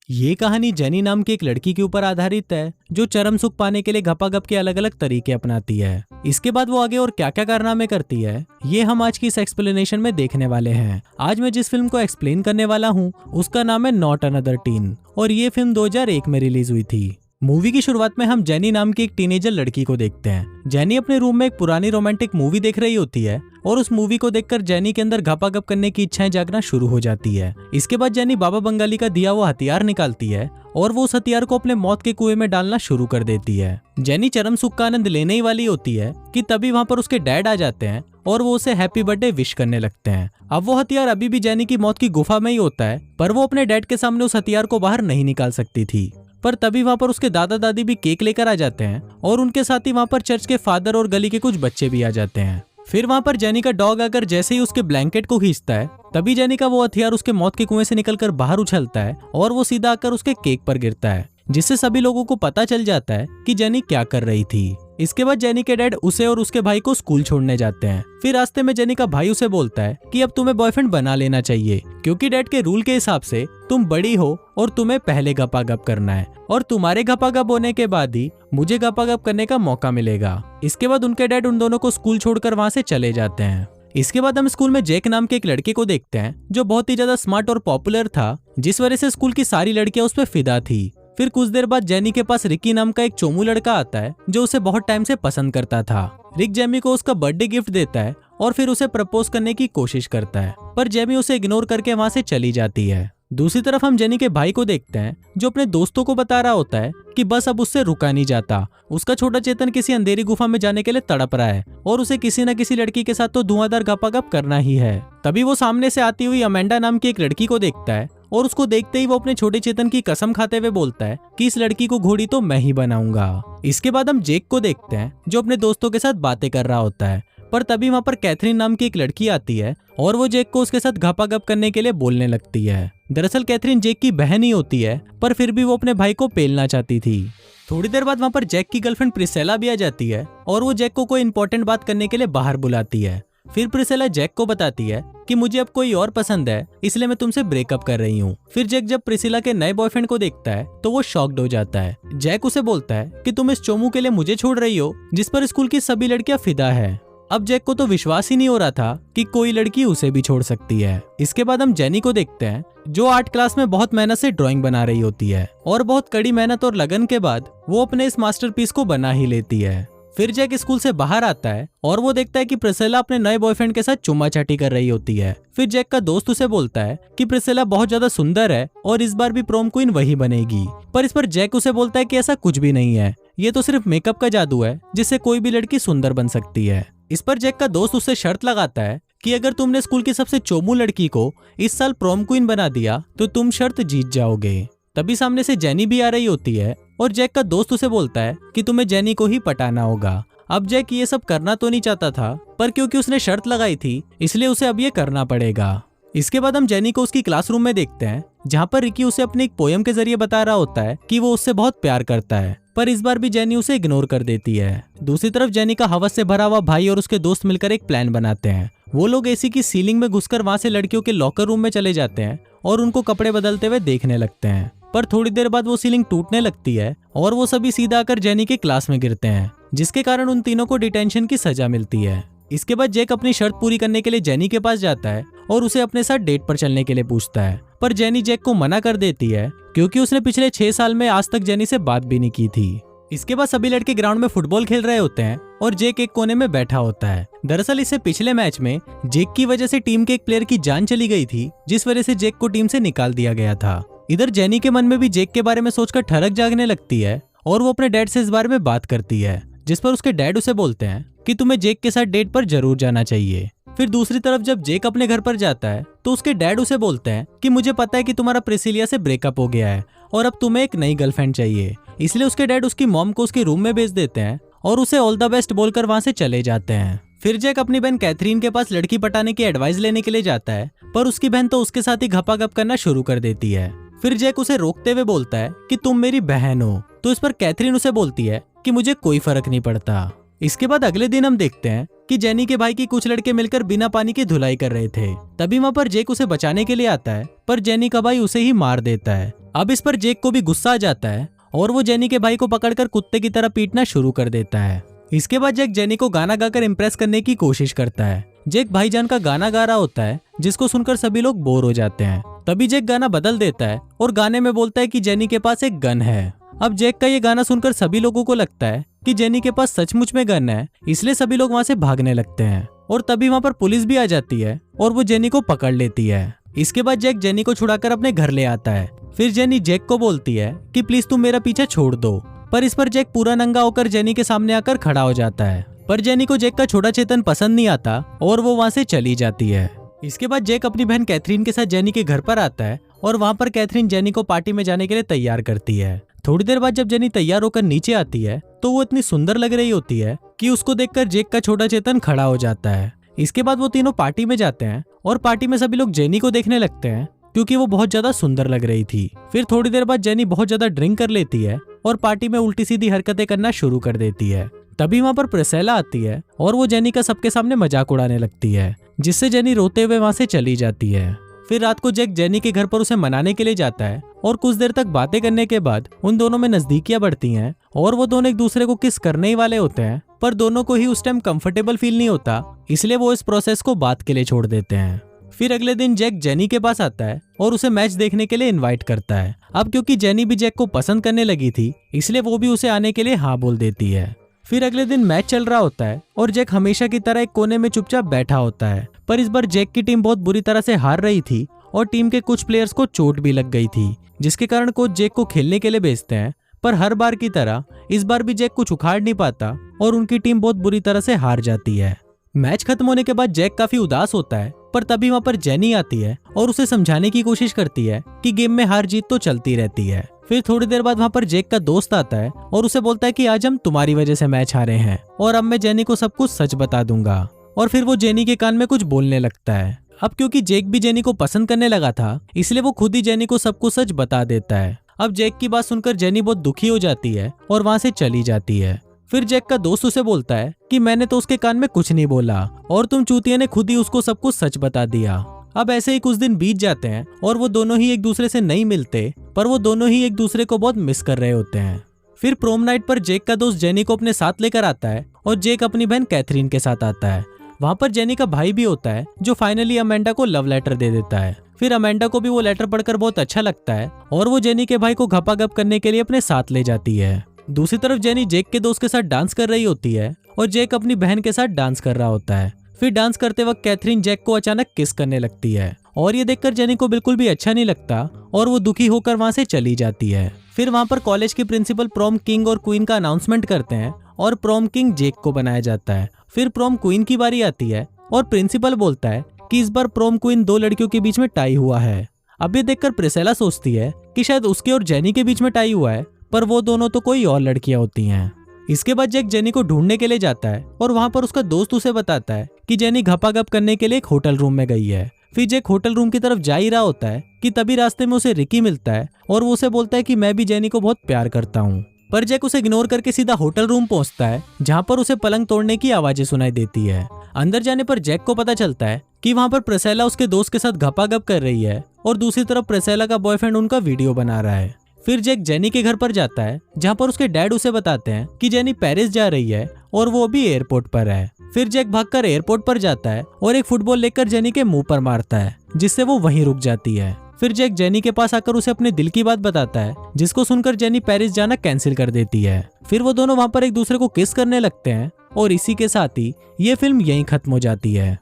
ये कहानी जेनी नाम की एक लड़की के ऊपर आधारित है जो चरम सुख पाने के लिए घपाघप के अलग अलग तरीके अपनाती है। इसके बाद वो आगे और क्या क्या कारनामे करती है ये हम आज की इस एक्सप्लेनेशन में देखने वाले हैं। आज मैं जिस फिल्म को एक्सप्लेन करने वाला हूँ उसका नाम है नॉट अनदर टीन और ये फिल्म 2001 में रिलीज हुई थी। मूवी की शुरुआत में हम जेनी नाम की एक टीनेजर लड़की को देखते हैं। जेनी अपने रूम में एक पुरानी रोमांटिक मूवी देख रही होती है और उस मूवी को देखकर जेनी के अंदर घपाघप करने की इच्छाएं जागना शुरू हो जाती है। इसके बाद जेनी बाबा बंगाली का दिया हुआ हथियार निकालती है और वो उस हथियार को अपने मौत के कुएं में डालना शुरू कर देती है। जेनी चरम सुख का आनंद लेने ही वाली होती है कि तभी वहाँ पर उसके डैड आ जाते हैं और वो उसे हैप्पी बर्थडे विश करने लगते हैं। अब वो हथियार अभी भी जेनी की मौत की गुफा में ही होता है पर वो अपने डैड के सामने उस हथियार को बाहर नहीं निकाल सकती थी। पर तभी वहाँ पर उसके दादा दादी भी केक लेकर आ जाते हैं और उनके साथ ही वहाँ पर चर्च के फादर और गली के कुछ बच्चे भी आ जाते हैं। फिर वहाँ पर जेनी का डॉग आकर जैसे ही उसके ब्लैंकेट को खींचता है तभी जेनी का वो हथियार उसके मौत के कुएं से निकलकर बाहर उछलता है और वो सीधा आकर उसके केक पर गिरता है, जिससे सभी लोगों को पता चल जाता है कि जेनी क्या कर रही थी। इसके बाद जेनी के डैड उसे और उसके भाई को स्कूल छोड़ने जाते हैं। फिर रास्ते में जेनी का भाई उसे बोलता है कि अब तुम्हें बॉयफ्रेंड बना लेना चाहिए क्योंकि डैड के रूल के हिसाब से तुम बड़ी हो और तुम्हें पहले घपाघप करना है और तुम्हारे घपाघप होने के बाद ही मुझे घपाघप करने का मौका मिलेगा। इसके बाद उनके डैड उन दोनों को स्कूल छोड़कर वहाँ से चले जाते हैं। इसके बाद हम स्कूल में जैक नाम के एक लड़के को देखते हैं जो बहुत ही ज्यादा स्मार्ट और पॉपुलर था, जिस वजह से स्कूल की सारी लड़कियां उस पर फिदा थी। फिर कुछ देर बाद जेनी के पास रिकी नाम का एक चोमू लड़का आता है जो उसे बहुत टाइम से पसंद करता था। रिक जेमी को उसका बर्थडे गिफ्ट देता है और फिर उसे प्रपोज करने की कोशिश करता है पर जेमी उसे इग्नोर करके वहां से चली जाती है। दूसरी तरफ हम जेनी के भाई को देखते हैं जो अपने दोस्तों को बता रहा होता है कि बस अब उससे रुका नहीं जाता। उसका छोटा चेतन किसी अंधेरी गुफा में जाने के लिए तड़प रहा है और उसे किसी न किसी लड़की के साथ तो धुआंधार घपाघप करना ही है। तभी वो सामने से आती हुई अमेंडा नाम की एक लड़की को देखता है और उसको देखते ही वो अपने छोटे चेतन की कसम खाते हुए बोलता है कि इस लड़की को घोड़ी तो मैं ही बनाऊंगा। इसके बाद हम जेक को देखते हैं जो अपने दोस्तों के साथ बातें कर रहा होता है पर तभी वहाँ पर कैथरीन नाम की एक लड़की आती है और वो जेक को उसके साथ घपाघप करने के लिए बोलने लगती है। दरअसल कैथरीन जेक की बहन ही होती है पर फिर भी वो अपने भाई को पेलना चाहती थी। थोड़ी देर बाद वहाँ पर जेक की गर्लफ्रेंड प्रिसेला भी आ जाती है और वो जेक को कोई इंपॉर्टेंट बात करने के लिए बाहर बुलाती है। फिर प्रिसेला जेक को बताती है कि मुझे अब कोई और पसंद है इसलिए मैं तुमसे ब्रेकअप कर रही हूँ। फिर जेक जब प्रिसिला के नए बॉयफ्रेंड को देखता है तो वो शॉक्ड हो जाता है। जेक उसे बोलता है कि तुम इस चोमू के लिए मुझे छोड़ रही हो जिस पर स्कूल की सभी लड़कियां फिदा है। अब जेक को तो विश्वास ही नहीं हो रहा था कि कोई लड़की उसे भी छोड़ सकती है। इसके बाद हम जेनी को देखते हैं जो आर्ट क्लास में बहुत मेहनत से ड्राइंग बना रही होती है और बहुत कड़ी मेहनत और लगन के बाद वो अपने इस मास्टरपीस को बना ही लेती है। फिर जैक स्कूल से बाहर आता है और वो देखता है कि प्रिसिला अपने नए बॉयफ्रेंड के साथ चुम्मा चाटी कर रही होती है। फिर जैक का दोस्त उसे बोलता है कि प्रिसिला बहुत ज्यादा सुंदर है और इस बार भी प्रोम क्वीन वही बनेगी। पर इस पर जैक उसे बोलता है कि ऐसा कुछ भी नहीं है, ये तो सिर्फ मेकअप का जादू है जिससे कोई भी लड़की सुंदर बन सकती है। इस पर जैक का दोस्त उससे शर्त लगाता है कि अगर तुमने स्कूल की सबसे चोमू लड़की को इस साल प्रोम क्वीन बना दिया तो तुम शर्त जीत जाओगे। तभी सामने से जेनी भी आ रही होती है और जैक का दोस्त उसे बोलता है कि तुम्हें जेनी को ही पटाना होगा। अब जैक ये सब करना तो नहीं चाहता था पर क्योंकि उसने शर्त लगाई थी इसलिए उसे अब ये करना पड़ेगा। इसके बाद हम जेनी को उसकी क्लासरूम में देखते हैं जहाँ पर रिकी उसे अपनी एक पोयम के जरिए बता रहा होता है कि वो उससे बहुत प्यार करता है, पर इस बार भी जेनी उसे इग्नोर कर देती है। दूसरी तरफ जेनी का हवस से भरा हुआ भाई और उसके दोस्त मिलकर एक प्लान बनाते हैं। वो लोग एसी की सीलिंग में घुसकर वहां से लड़कियों के लॉकर रूम में चले जाते हैं और उनको कपड़े बदलते हुए देखने लगते हैं। पर थोड़ी देर बाद वो सीलिंग टूटने लगती है और वो सभी सीधा आकर जेनी के क्लास में गिरते हैं, जिसके कारण उन तीनों को डिटेंशन की सजा मिलती है। इसके बाद जैक अपनी शर्त पूरी करने के लिए जेनी के पास जाता है और उसे अपने साथ डेट पर चलने के लिए पूछता है, पर जेनी जैक को मना कर देती है क्योंकि उसने पिछले 6 साल में आज तक जेनी से बात भी नहीं की थी। इसके बाद सभी लड़के ग्राउंड में फुटबॉल खेल रहे होते हैं और जैक एक कोने में बैठा होता है। दरअसल इससे पिछले मैच में जैक की वजह से टीम के एक प्लेयर की जान चली गई थी, जिस वजह से जैक को टीम से निकाल दिया गया था। इधर जेनी के मन में भी जैक के बारे में सोचकर ठरक जागने लगती है और वो अपने डैड से इस बारे में बात करती है, जिस पर उसके डैड उसे बोलते हैं कि तुम्हें जैक के साथ डेट पर जरूर जाना चाहिए। फिर दूसरी तरफ जब जैक अपने घर पर जाता है तो उसके डैड उसे बोलते हैं कि मुझे पता है कि तुम्हारा प्रिसिलिया से ब्रेकअप हो गया है और अब तुम्हें एक नई गर्लफ्रेंड चाहिए। इसलिए उसके डैड उसकी मॉम को उसके रूम में भेज देते हैं और उसे ऑल द बेस्ट बोलकर वहां से चले जाते हैं। फिर जैक अपनी बहन कैथरीन के पास लड़की पटाने की एडवाइस लेने के लिए जाता है, पर उसकी बहन तो उसके साथ ही घपाघप करना शुरू कर देती है। फिर जैक उसे रोकते हुए बोलता है कि तुम मेरी बहन हो, तो इस पर कैथरीन उसे बोलती है कि मुझे कोई फर्क नहीं पड़ता। इसके बाद अगले दिन हम देखते हैं कि जेनी के भाई की कुछ लड़के मिलकर बिना पानी की धुलाई कर रहे थे। तभी वहाँ पर जैक उसे बचाने के लिए आता है, पर जेनी का भाई उसे ही मार देता है। अब इस पर जेक को भी गुस्सा आ जाता है और वो जेनी के भाई को पकड़कर कुत्ते की तरह पीटना शुरू कर देता है। इसके बाद जेक जेनी को गाना गाकर इम्प्रेस करने की कोशिश करता है। जेक भाईजान का गाना गा रहा होता है जिसको सुनकर सभी लोग बोर हो जाते हैं। तभी जेक गाना बदल देता है और गाने में बोलता है कि जेनी के पास एक गन है। अब जेक का ये गाना सुनकर सभी लोगों को लगता है कि जेनी के पास सचमुच में गन है, इसलिए सभी लोग वहाँ से भागने लगते हैं और तभी वहाँ पर पुलिस भी आ जाती है और वो जेनी को पकड़ लेती है। इसके बाद जेक जेनी को छुड़ाकर अपने घर ले आता है। फिर जेनी जेक को बोलती है कि प्लीज तुम मेरा पीछा छोड़ दो, पर इस पर जेक पूरा नंगा होकर जेनी के सामने आकर खड़ा हो जाता है। पर जेनी को जेक का छोटा चेतन पसंद नहीं आता और वो वहाँ से चली जाती है। इसके बाद जेक अपनी बहन कैथरीन के साथ जेनी के घर पर आता है और वहाँ पर कैथरीन जेनी को पार्टी में जाने के लिए तैयार करती है। थोड़ी देर बाद जब जेनी तैयार होकर नीचे आती है तो वो इतनी सुंदर लग रही होती है कि उसको देखकर जेक का छोटा चेतन खड़ा हो जाता है। इसके बाद वो तीनों पार्टी में जाते हैं और पार्टी में सभी लोग जेनी को देखने लगते हैं क्योंकि वो बहुत ज्यादा सुंदर लग रही थी। फिर थोड़ी देर बाद जेनी बहुत ज्यादा ड्रिंक कर लेती है और पार्टी में उल्टी सीधी हरकतें करना शुरू कर देती है। तभी वहाँ पर प्रिसेला आती है और वो जेनी का सबके सामने मजाक उड़ाने लगती है, जिससे जेनी रोते हुए वहाँ से चली जाती है। फिर रात को जेक जेनी के घर पर उसे मनाने के लिए जाता है और कुछ देर तक बातें करने के बाद उन दोनों में नजदीकियां बढ़ती हैं और वो दोनों एक दूसरे को किस करने ही वाले होते हैं, पर दोनों को ही उस टाइम कंफर्टेबल फील नहीं होता, इसलिए वो इस प्रोसेस को बात के लिए छोड़ देते हैं। फिर अगले दिन जेक जेनी के पास आता है और उसे मैच देखने के लिए इनवाइट करता है। अब क्योंकि जेनी भी जेक को पसंद करने लगी थी, इसलिए वो भी उसे आने के लिए हाँ बोल देती है। फिर अगले दिन मैच चल रहा होता है और जेक हमेशा की तरह एक कोने में चुपचाप बैठा होता है, पर इस बार जेक की टीम बहुत बुरी तरह से हार रही थी और टीम के कुछ प्लेयर्स को चोट भी लग गई थी, जिसके कारण कोच जेक को खेलने के लिए भेजते हैं। पर हर बार की तरह इस बार भी जेक कुछ उखाड़ नहीं पाता और उनकी टीम बहुत बुरी तरह से हार जाती है। मैच खत्म होने के बाद जेक काफी उदास होता है, पर तभी वहाँ पर जेनी आती है और उसे समझाने की कोशिश करती है कि गेम में हार जीत तो चलती रहती है। फिर थोड़ी देर बाद वहाँ पर जेक का दोस्त आता है और उसे बोलता है कि आज हम तुम्हारी वजह से मैच हारे हैं और अब मैं जेनी को सब कुछ सच बता दूंगा। और फिर वो जेनी के कान में कुछ बोलने लगता है। अब क्योंकि जेक भी जेनी को पसंद करने लगा था, इसलिए वो खुद ही जेनी को सब कुछ सच बता देता है। अब जेक की बात सुनकर जेनी बहुत दुखी हो जाती है और वहाँ से चली जाती है। फिर जेक का दोस्त उसे बोलता है कि मैंने तो उसके कान में कुछ नहीं बोला और तुम चूतिया ने खुद ही उसको सब कुछ सच बता दिया। अब ऐसे ही कुछ दिन बीत जाते हैं और वो दोनों ही एक दूसरे से नहीं मिलते, पर वो दोनों ही एक दूसरे को बहुत मिस कर रहे होते हैं। फिर प्रोम नाइट पर जेक का दोस्त जेनी को अपने साथ लेकर आता है और जेक अपनी बहन कैथरीन के साथ आता है। वहाँ पर जेनी का भाई भी होता है जो फाइनली अमेंडा को लव लेटर दे देता है। फिर अमेंडा को भी वो लेटर पढ़कर बहुत अच्छा लगता है और वो जेनी के भाई को घपाघप करने के लिए अपने साथ ले जाती है। दूसरी तरफ जेनी जेक के दोस्त के साथ डांस कर रही होती है और जेक अपनी बहन के साथ डांस कर रहा होता है। फिर डांस करते वक्त कैथरीन जेक को अचानक किस करने लगती है और ये देखकर जेनी को बिल्कुल भी अच्छा नहीं लगता और वो दुखी होकर वहाँ से चली जाती है। फिर वहाँ पर कॉलेज के प्रिंसिपल प्रॉम किंग और क्वीन का अनाउंसमेंट करते हैं और प्रॉम किंग जेक को बनाया जाता है। फिर प्रॉम क्वीन की बारी आती है और प्रिंसिपल बोलता है कि इस बार प्रॉम क्वीन दो लड़कियों के बीच में टाई हुआ है। अब ये देखकर प्रिसेला सोचती है कि शायद उसके और जेनी के बीच में टाई हुआ है, पर वो दोनों तो कोई और लड़कियां होती हैं। इसके बाद जेक जेनी को ढूंढने के लिए जाता है और वहाँ पर उसका दोस्त उसे बताता है कि जेनी घपाघप करने के लिए एक होटल रूम में गई है। फिर जेक होटल रूम की तरफ जा ही रहा होता है कि तभी रास्ते में उसे रिकी मिलता है और वो उसे बोलता है कि मैं भी जेनी को बहुत प्यार करता हूँ। पर जेक उसे इग्नोर करके सीधा होटल रूम पहुंचता है, जहाँ पर उसे पलंग तोड़ने की आवाजें सुनाई देती है। अंदर जाने पर जेक को पता चलता है कि वहाँ पर प्रिसेला उसके दोस्त के साथ घपाघप कर रही है और दूसरी तरफ प्रिसेला का बॉयफ्रेंड उनका वीडियो बना रहा है। फिर जेक जेनी के घर पर जाता है, जहाँ पर उसके डैड उसे बताते हैं कि जेनी पेरिस जा रही है और वो अभी एयरपोर्ट पर है। फिर जेक भागकर एयरपोर्ट पर जाता है और एक फुटबॉल लेकर जेनी के मुंह पर मारता है, जिससे वो वहीं रुक जाती है। फिर जेक जेनी के पास आकर उसे अपने दिल की बात बताता है, जिसको सुनकर जेनी पेरिस जाना कैंसिल कर देती है। फिर वो दोनों वहाँ पर एक दूसरे को किस करने लगते हैं और इसी के साथ ही ये फिल्म यहीं खत्म हो जाती है।